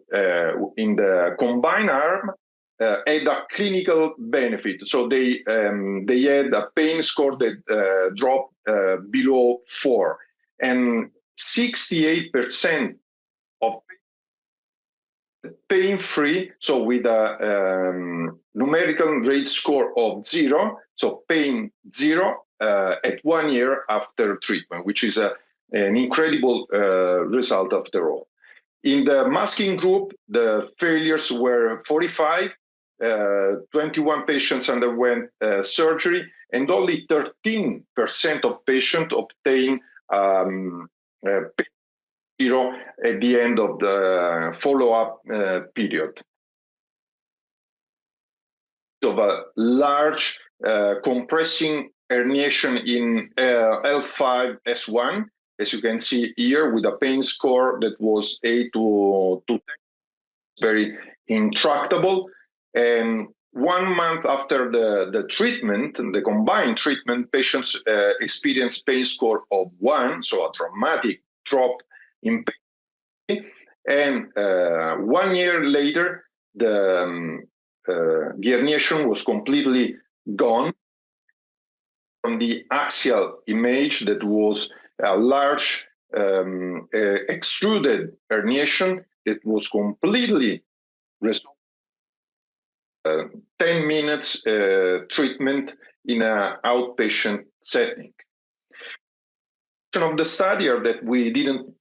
in the combined arm had a clinical benefit. So they had a pain score that dropped below 4. And 68% of pain-free, so with a numerical rate score of 0, so pain 0 at 1 year after treatment, which is an incredible result after all. In the masking group, the failures were 45, 21 patients underwent surgery, and only 13% of patients obtained pain 0 at the end of the follow-up period. Of a large compressing herniation in L5-S1, as you can see here, with a pain score that was 8 to 10, very intractable. And 1 month after the treatment, the combined treatment, patients experienced pain score of 1, so a dramatic drop in pain. And 1 year later, the herniation was completely gone. From the axial image, that was a large extruded herniation that was completely resolved. 10 minutes treatment in an outpatient setting. Of the study are that we didn't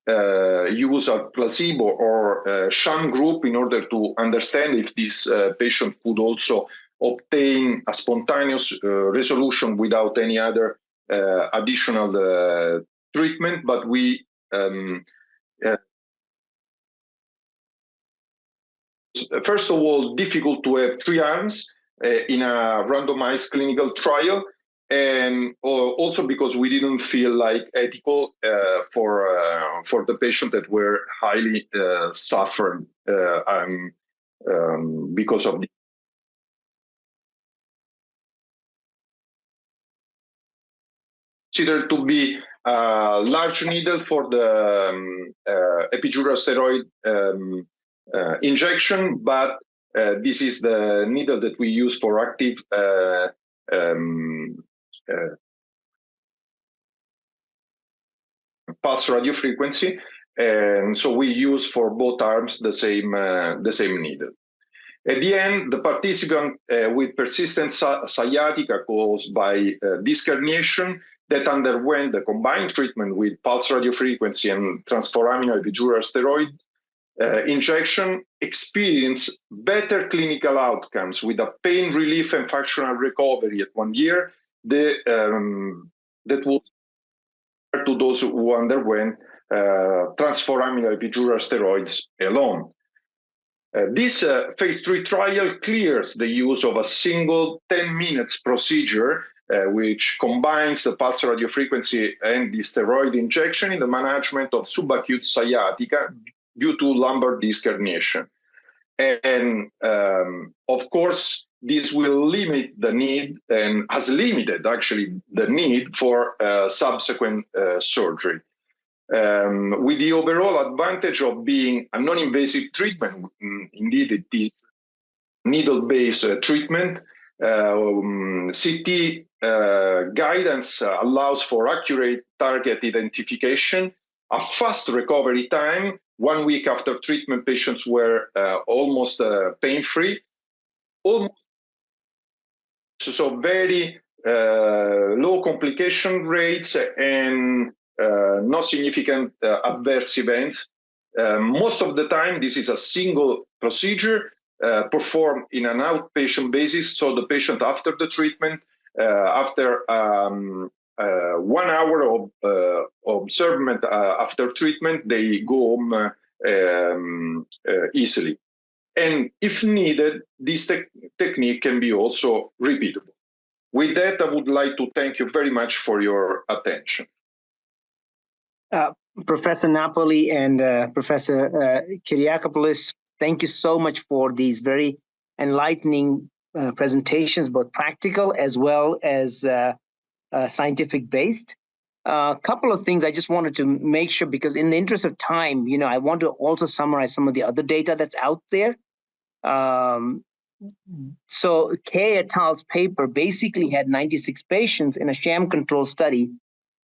use a placebo or sham group in order to understand if this patient could also obtain a spontaneous resolution without any other additional treatment, but we first of all, difficult to have 3 arms in a randomized clinical trial, and also because we didn't feel like ethical for the patient that were highly suffering because of the considered to be a large needle for the epidural steroid injection, but this is the needle that we use for active pulse radio frequency, and so we use for both arms the same needle. At the end, the participant with persistent sciatica caused by disc herniation that underwent the combined treatment with pulse radio frequency and transforaminal epidural steroid injection experienced better clinical outcomes with a pain relief and functional recovery at 1 year that was to those who underwent transforaminal epidural steroids alone. This phase 3 trial clears the use of a single 10 minutes procedure which combines the pulse radio frequency and the steroid injection in the management of subacute sciatica due to lumbar disc herniation. And of course, this will limit the need, and has limited actually the need for subsequent surgery. With the overall advantage of being a non-invasive treatment, indeed it is needle-based treatment. CT guidance allows for accurate target identification, a fast recovery time. 1 week after treatment, patients were almost pain-free, so very low complication rates and no significant adverse events. Most of the time, this is a single procedure performed in an outpatient basis. So the patient after the treatment, after 1 hour of observation after treatment, they go home easily. And if needed, this technique can be also repeatable. With that, I would like to thank you very much for your attention. Professor Napoli and Professor Kyriakopoulos, thank you so much for these very enlightening presentations, both practical as well as scientific based. A couple of things I just wanted to make sure, because in the interest of time, I want to also summarize some of the other data that's out there. So Kay et al.'s paper basically had 96 patients in a sham control study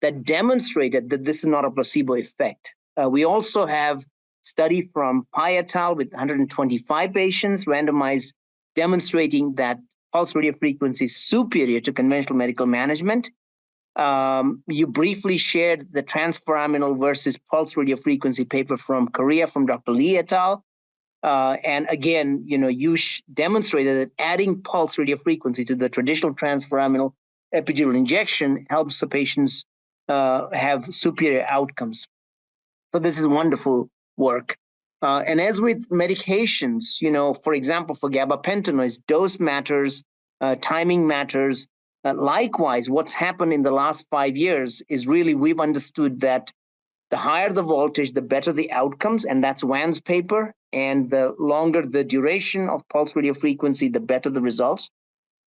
that demonstrated that this is not a placebo effect. We also have study from Pai et al. With 125 patients randomized, demonstrating that pulse radio frequency is superior to conventional medical management. You briefly shared the transforaminal versus pulse radio frequency paper from Korea from Dr. Lee et al. And again, you demonstrated that adding pulse radio frequency to the traditional transforaminal epidural injection helps the patients have superior outcomes. So this is wonderful work. And as with medications, for example, for gabapentinoids, dose matters, timing matters. Likewise, what's happened in the last 5 years is really we've understood that the higher the voltage, the better the outcomes, and that's Wan's paper. And the longer the duration of pulse radio frequency, the better the results.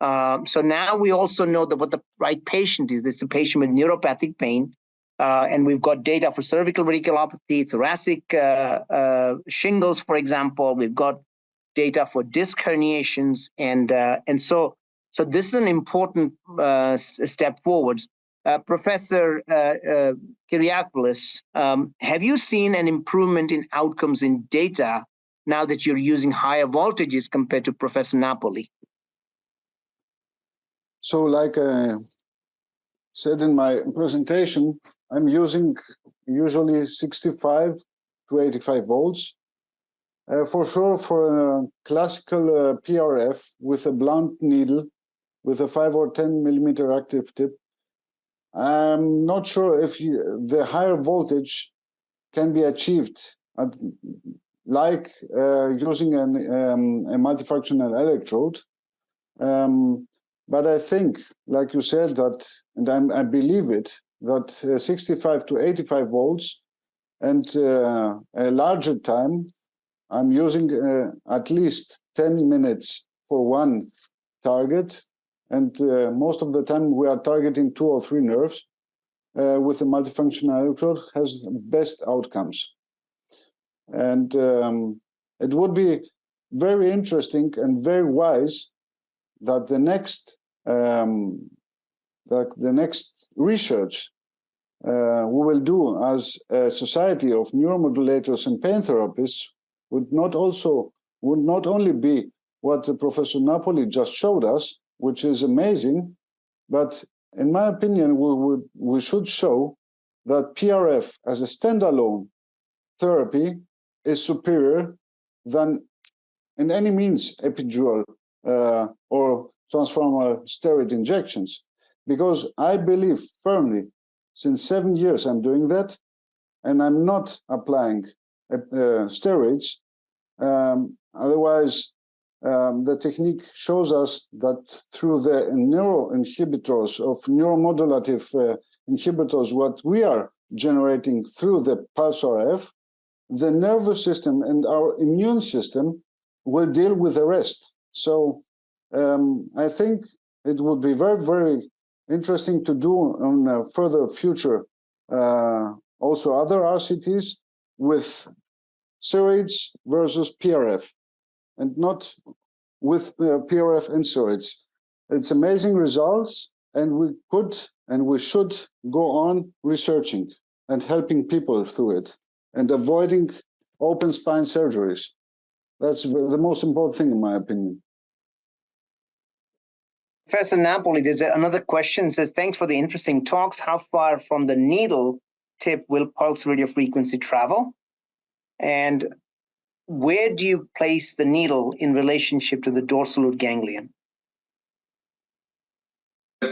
So now we also know that what the right patient is. It's a patient with neuropathic pain, and we've got data for cervical radiculopathy, thoracic shingles, for example. We've got data for disc herniations, and so this is an important step forwards. Professor Kyriakopoulos, have you seen an improvement in outcomes in data now that you're using higher voltages compared to Professor Napoli? So like I said in my presentation, I'm using usually 65 to 85 volts. For sure, for a classical PRF with a blunt needle with a 5 or 10 millimeter active tip, I'm not sure if the higher voltage can be achieved, like using a multifunctional electrode. But I think, like you said, that, and I believe it, that 65 to 85 volts and a larger time, I'm using at least 10 minutes for one target. And most of the time we are targeting 2 or 3 nerves with a multifunctional electrode has best outcomes. And it would be very interesting and very wise that the next research we will do as a society of neuromodulators and pain therapists would not only be what Professor Napoli just showed us, which is amazing, but in my opinion, we should show that PRF as a standalone therapy is superior than in any means epidural or transformer steroid injections, because I believe firmly, since 7 years I'm doing that, and I'm not applying steroids. Otherwise, the technique shows us that through the neuroinhibitors of neuromodulative inhibitors, what we are generating through the pulse RF, the nervous system and our immune system will deal with the rest. So I think it would be very, very interesting to do on a further future also other RCTs with steroids versus PRF, and not with PRF and steroids. It's amazing results, and we could and we should go on researching and helping people through it and avoiding open spine surgeries. That's the most important thing, in my opinion. Professor Napoli, there's another question. It says, thanks for the interesting talks. How far from the needle tip will pulse radiofrequency travel? And where do you place the needle in relationship to the dorsal root ganglion?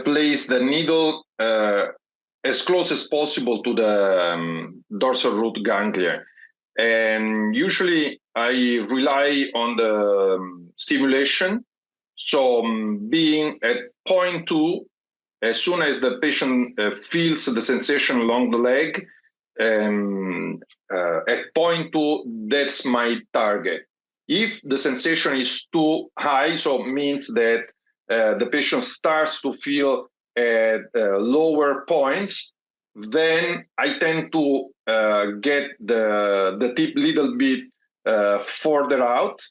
Place the needle as close as possible to the dorsal root ganglion. And usually I rely on the stimulation. So being at 0.2, as soon as the patient feels the sensation along the leg, at 0.2, that's my target. If the sensation is too high, so it means that the patient starts to feel at lower points, then I tend to get the tip little bit further out.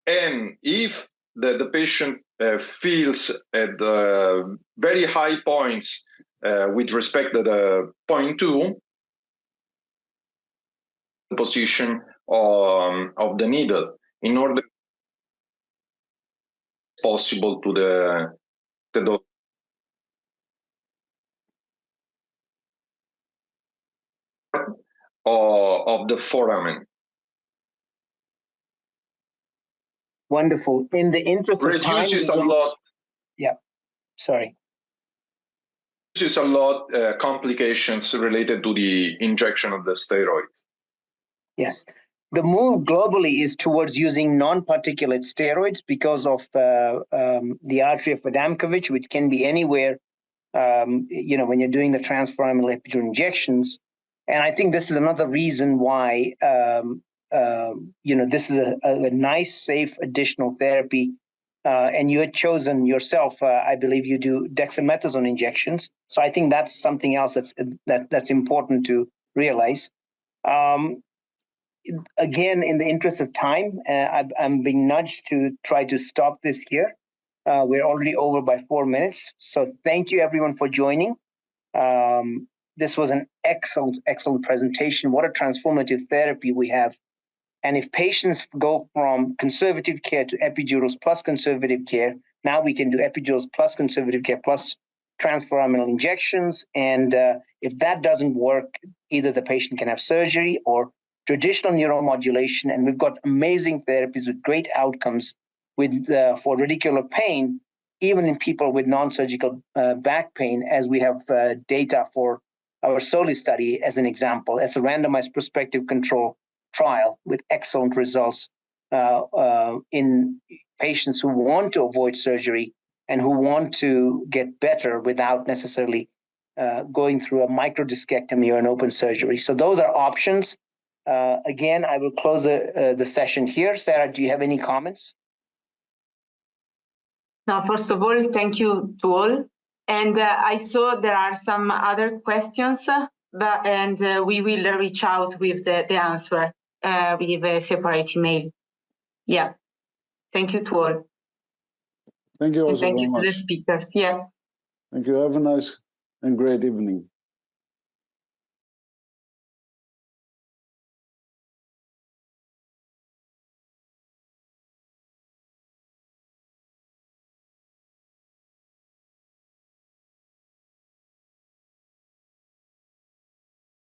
And if the patient feels at the very high points with respect to the 0.2, position of the needle in order possible to the of the foramen. Wonderful. In the interest of time, reduces a lot. Yeah, sorry. Reduces a lot complications related to the injection of the steroids. Yes. The move globally is towards using non-particulate steroids because of the artery of Adamkiewicz, which can be anywhere, when you're doing the transforaminal epidural injections. And I think this is another reason why, this is a nice, safe additional therapy. And you had chosen yourself, I believe you do dexamethasone injections. So I think that's something else that's important to realize. Again, in the interest of time, I'm being nudged to try to stop this here. We're already over by 4 minutes. So thank you, everyone, for joining. This was an excellent, excellent presentation. What a transformative therapy we have. And if patients go from conservative care to epidurals plus conservative care, now we can do epidurals plus conservative care plus transforaminal injections. And if that doesn't work, either the patient can have surgery or traditional neuromodulation, and we've got amazing therapies with great outcomes for radicular pain, even in people with non-surgical back pain, as we have data for our SOLI study as an example. It's a randomized prospective control trial with excellent results in patients who want to avoid surgery and who want to get better without necessarily going through a microdiscectomy or an open surgery. So those are options. Again, I will close the session here. Sarah, do you have any comments? Now, first of all, thank you to all. And I saw there are some other questions, and we will reach out with the answer with a separate email. Yeah. Thank you to all. Thank you also and thank very you to much. the speakers. Yeah. Thank you. Have a nice and great evening.